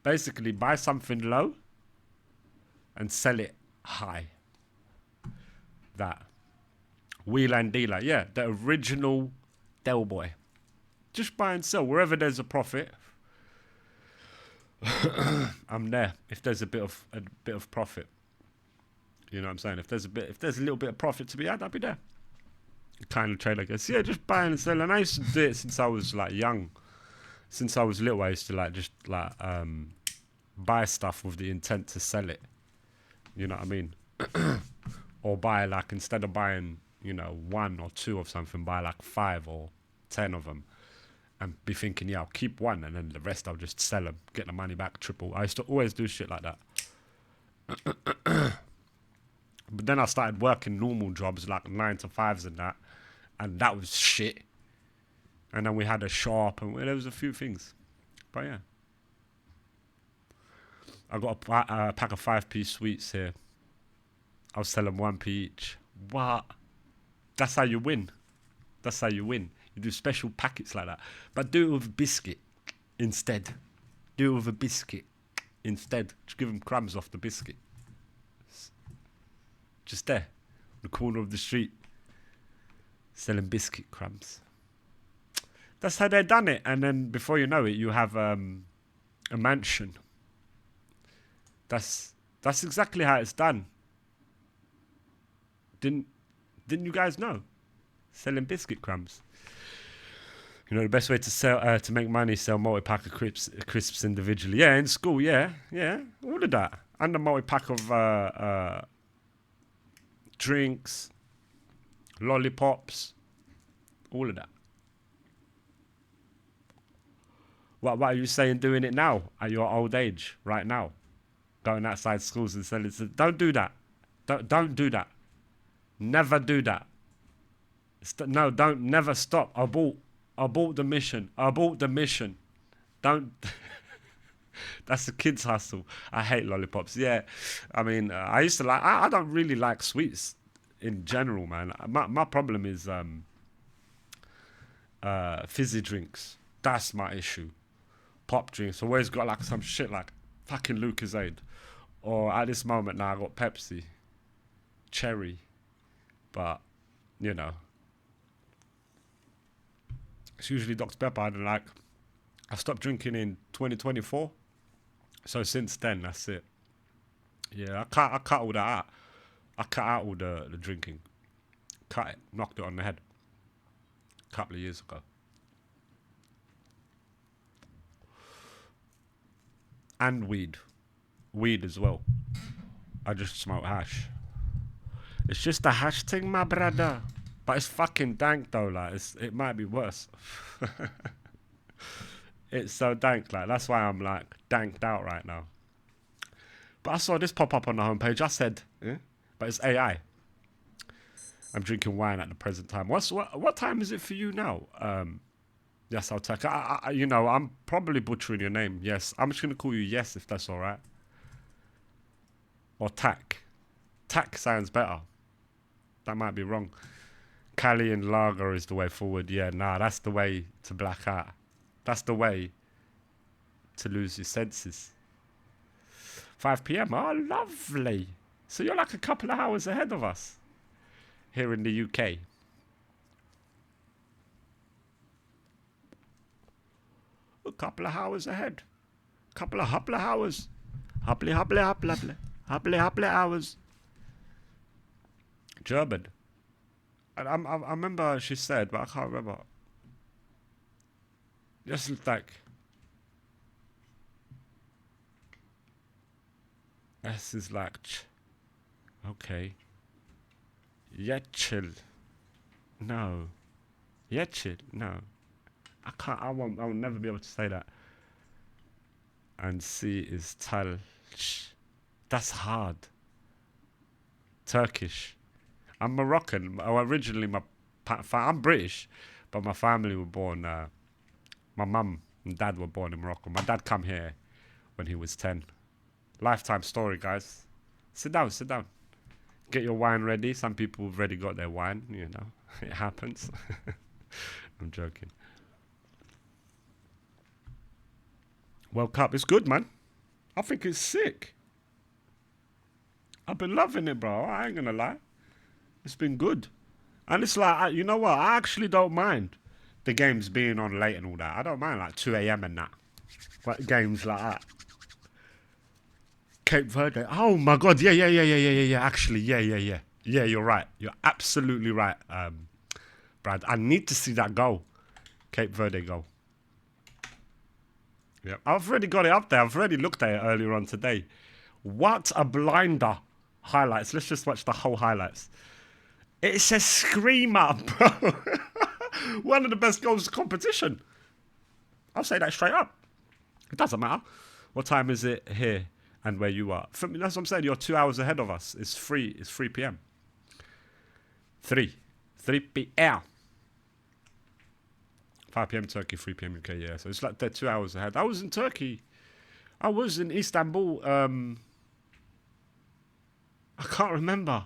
Basically, buy something low and sell it high. That. Wheeler and dealer. Yeah, the original Del Boy. Just buy and sell. Wherever there's a profit, I'm there. If there's a bit of profit. You know what I'm saying? If there's a little bit of profit to be had, I'll be there. Kind of trade, I guess. Yeah, just buy and sell. And I used to do it since I was like young. Since I was little, I used to like just like buy stuff with the intent to sell it. You know what I mean? Or buy like, instead of buying, you know, 1 or 2 of something, buy like 5 or 10 of them. And be thinking, yeah, I'll keep 1 and then the rest I'll just sell them, get the money back triple. I used to always do shit like that. But then I started working normal jobs like 9 to 5s and that was shit. And then we had a shop and there was a few things. But yeah. I got a pack of 5p sweets here. I was selling 1p each. What? That's how you win. That's how you win. You do special packets like that. But do it with biscuit instead. Do it with a biscuit instead. Just give them crumbs off the biscuit. Just there. On the corner of the street. Selling biscuit crumbs. That's how they done it. And then before you know it, you have a mansion. That's exactly how it's done. Didn't you guys know? Selling biscuit crumbs. You know, the best way to sell to make money, sell multi-pack of crisps individually. Yeah, in school, yeah. All of that. And a multi-pack of drinks, lollipops, all of that. What are you saying doing it now at your old age, right now? Going outside schools and selling. Don't do that. Don't do that. Never do that. No, don't never stop. Abort the mission. Abort the mission. Don't. That's a kid's hustle. I hate lollipops. Yeah, I mean, I used to like. I don't really like sweets in general, man. My problem is fizzy drinks. That's my issue. Pop drinks. Always got like some shit like fucking Lucozade, or at this moment now I got Pepsi, cherry, but you know, it's usually Dr Pepper. And like, I stopped drinking in 2024, so since then that's it. Yeah, I cut all that out. I cut out all the drinking. Cut it, knocked it on the head. A couple of years ago. And weed as well. I just smoke hash. It's just a hash thing, my brother. But it's fucking dank though. Like it might be worse. It's so dank. Like that's why I'm like danked out right now. But I saw this pop up on the homepage. I said, but it's AI. I'm drinking wine at the present time. What time is it for you now? Yes, I'll take. You know, I'm probably butchering your name. Yes, I'm just gonna call you Yes if that's all right. Or Tack. Tack sounds better. That might be wrong. Cali and lager is the way forward. Yeah, nah, that's the way to black out. That's the way to lose your senses. 5 p.m. Oh, lovely. So you're like a couple of hours ahead of us here in the UK. A couple of hours ahead. Couple of hours. Hopply hours. German. And I remember she said, but I can't remember. Just like S is like okay. Yetchel. No. Yetchel. No. I can't. I will never be able to say that. And C is tal. That's hard. Turkish. I'm Moroccan. Originally, I'm British, but my family were born. My mum and dad were born in Morocco. My dad come here when he was 10. Lifetime story, guys. Sit down. Get your wine ready. Some people have already got their wine. You know, it happens. I'm joking. World Cup is good, man. I think it's sick. I've been loving it, bro. I ain't gonna lie. It's been good. And it's like, you know what? I actually don't mind the games being on late and all that. I don't mind like 2 a.m. and that. Like games like that. Cape Verde. Oh my God. Yeah. Actually, yeah. Yeah, you're right. You're absolutely right, Brad. I need to see that goal. Cape Verde goal. Yeah, I've already got it up there. I've already looked at it earlier on today. What a blinder. Highlights. Let's just watch the whole highlights. It's a screamer, bro. One of the best goals of the competition. I'll say that straight up. It doesn't matter. What time is it here and where you are? That's what I'm saying. You're 2 hours ahead of us. It's 3 p.m. 3 p.m. 5 p.m. Turkey, 3 p.m. UK, yeah. So it's like they're 2 hours ahead. I was in Turkey. I was in Istanbul. I can't remember.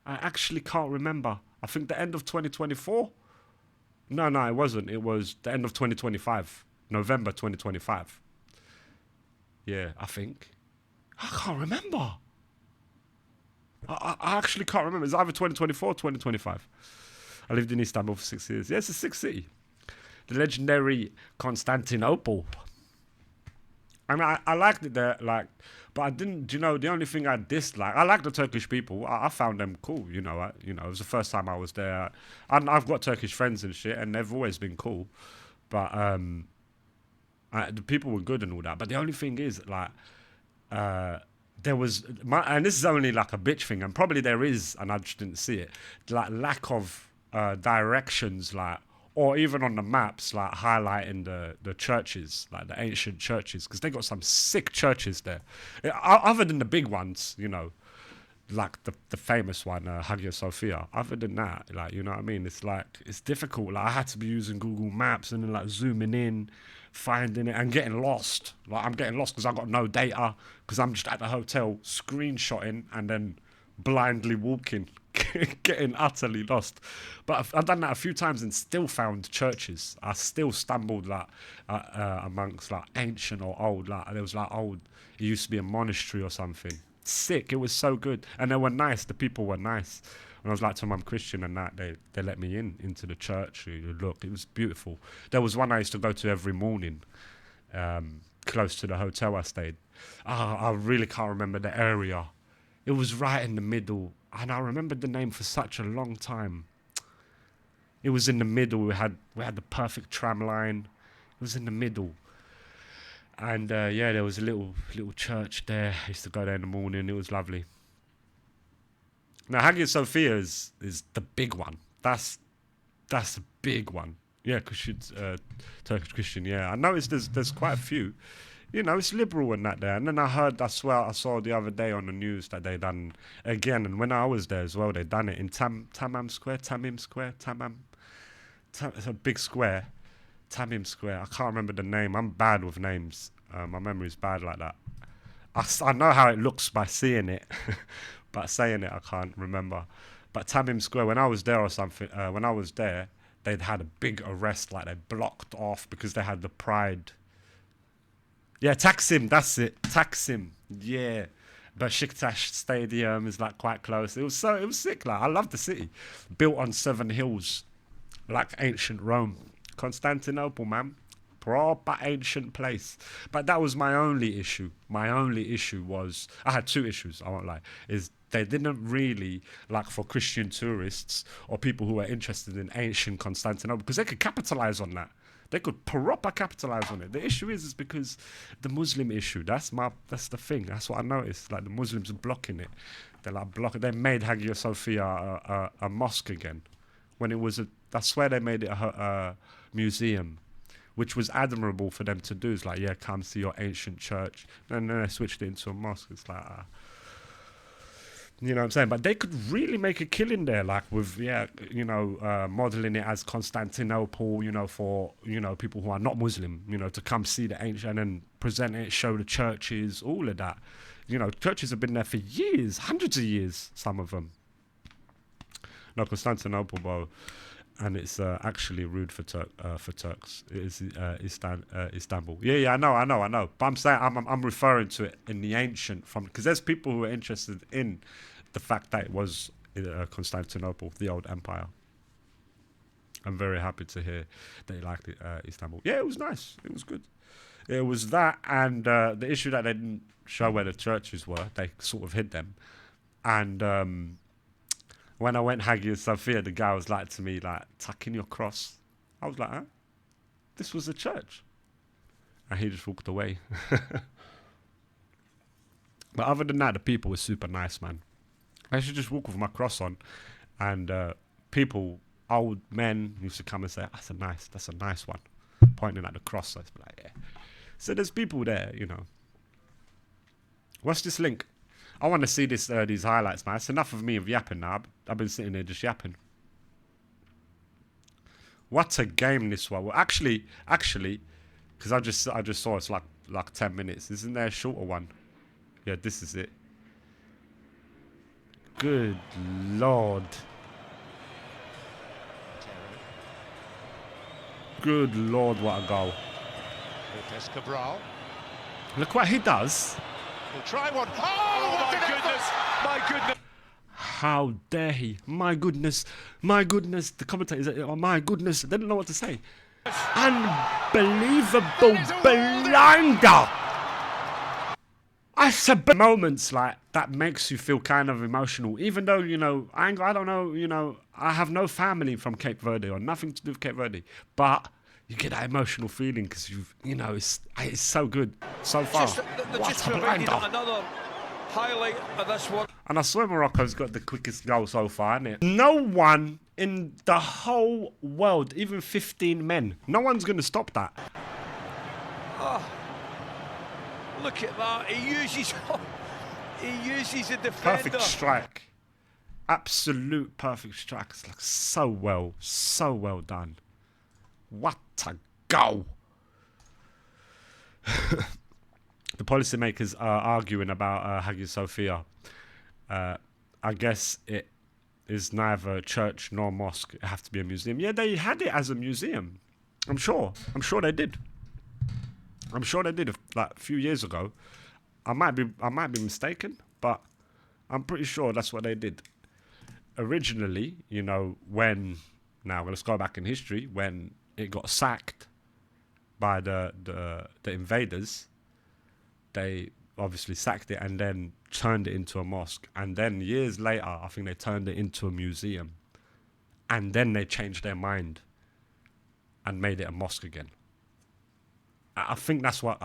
I actually can't remember. I think the end of 2024. No, it wasn't. It was the end of 2025. November 2025. Yeah, I think. I can't remember. I actually can't remember. It's either 2024 or 2025. I lived in Istanbul for 6 years. Yeah, it's a sick city. The legendary Constantinople. I mean, I liked it there, like, but I didn't. You know, the only thing I disliked, I like the Turkish people. I found them cool. You know, it was the first time I was there. I've got Turkish friends and shit, and they've always been cool. But the people were good and all that. But the only thing is, like, there was and this is only like a bitch thing, and probably there is, and I just didn't see it. Like lack of directions, like. Or even on the maps, like highlighting the churches, like the ancient churches, because they got some sick churches there. Other than the big ones, you know, like the famous one, Hagia Sophia. Other than that, like, you know what I mean? It's like, it's difficult. Like I had to be using Google Maps and then like zooming in, finding it and getting lost. Like I'm getting lost because I got no data, because I'm just at the hotel screenshotting and then blindly walking. Getting utterly lost. But I've done that a few times and still found churches. I still stumbled like amongst like ancient or old, like there was like old, it used to be a monastery or something. Sick. It was so good. And they were nice. The people were nice. And I was like to them, I'm Christian, and that they let me into the church. Look, it was beautiful. There was one I used to go to every morning, close to the hotel I stayed. I really can't remember the area. It was right in the middle. And I remembered the name for such a long time. It was in the middle. We had the perfect tram line. It was in the middle. And yeah, there was a little church there. I used to go there in the morning. It was lovely. Now Hagia Sophia is the big one. That's the big one. Yeah, because she's Turkish Christian. Yeah, I noticed there's quite a few. You know, it's liberal and that there. And then I saw the other day on the news that they done again. And when I was there as well, they done it in Tamim Square. It's a big square. Tamim Square. I can't remember the name. I'm bad with names. My memory's bad like that. I know how it looks by seeing it, but saying it, I can't remember. But Tamim Square, when I was there or something, they'd had a big arrest. Like they blocked off because they had the Pride. Yeah, Taksim, that's it. Taksim, yeah. Besiktas Stadium is like quite close. It was sick. Like I love the city, built on 7 hills, like ancient Rome. Constantinople, man, proper ancient place. But that was my only issue. My only issue was I had 2 issues. I won't lie. Is they didn't really, like for Christian tourists or people who are interested in ancient Constantinople, because they could capitalize on that. They could proper capitalize on it. The issue is because the Muslim issue. That's the thing. That's what I noticed. Like the Muslims are blocking it. They're like blocking. They made Hagia Sophia a mosque again, when it was I swear they made it a museum, which was admirable for them to do. It's like, yeah, come see your ancient church. And then they switched it into a mosque. It's like, you know what I'm saying? But they could really make a killing there, like with, modeling it as Constantinople, you know, for, you know, people who are not Muslim, you know, to come see the ancient and then present it, show the churches, all of that. You know, churches have been there for years, hundreds of years, some of them. No, Constantinople, bro. and it's actually rude for Turks. It is Istanbul. Yeah, I know. But I'm saying I'm referring to it in the ancient because there's people who are interested in the fact that it was Constantinople, the old empire. I'm very happy to hear that you liked it, Istanbul. Yeah, it was nice. It was good. It was that, and the issue that they didn't show where the churches were. They sort of hid them, and when I went Hagia Sophia, the guy was like to me, like, tuck in your cross. I was like, huh? This was a church. And he just walked away. But other than that, the people were super nice, man. I should just walk with my cross on. And people, old men, used to come and say, that's a nice one. Pointing at the cross. So I was like, yeah. So there's people there, you know. What's this link? I want to see these highlights, man. It's enough of me of yapping now. I've been sitting there just yapping. What a game this was. Well, actually, because I just saw it's like 10 minutes. Isn't there a shorter one? Yeah, this is it. Good Lord. Good Lord, what a goal. Lopez Cabral. Look what he does. He'll try one. Oh, my goodness. My goodness. How dare he? My goodness. My goodness. The commentators, oh my goodness. They don't know what to say. Unbelievable blinder. I said moments like that makes you feel kind of emotional, even though, you know, I don't know, you know, I have no family from Cape Verde or nothing to do with Cape Verde, but you get that emotional feeling because you know, it's so good so far. Just provided another highlight of this one. And I swear Morocco's got the quickest goal so far, innit? No one in the whole world, even 15 men, no one's going to stop that. Oh, look at that. He uses a defender. Perfect strike. Absolute perfect strike. It's like so well done. What a goal. The policymakers are arguing about Hagia Sophia. I guess it is neither church nor mosque. It has to be a museum. Yeah, they had it as a museum. I'm sure they did. Like a few years ago. I might be mistaken, but I'm pretty sure that's what they did. Originally, you know, now let's go back in history, when it got sacked by the invaders, they obviously sacked it and then turned it into a mosque. And then years later, I think they turned it into a museum. And then they changed their mind and made it a mosque again. I think that's what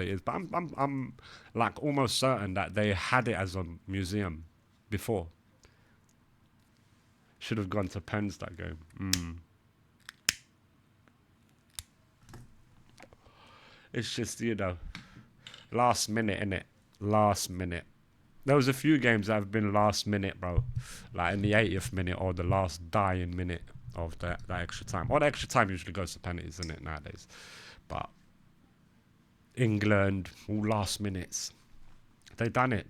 it is. But I'm like almost certain that they had it as a museum before. Should have gone to Pens that game. It's just, you know, last minute, innit? Last minute. There was a few games that have been last minute, bro. Like in the 80th minute or the last dying minute of that extra time. Or the extra time usually goes to penalties, isn't it, nowadays? But England, all last minutes. They done it.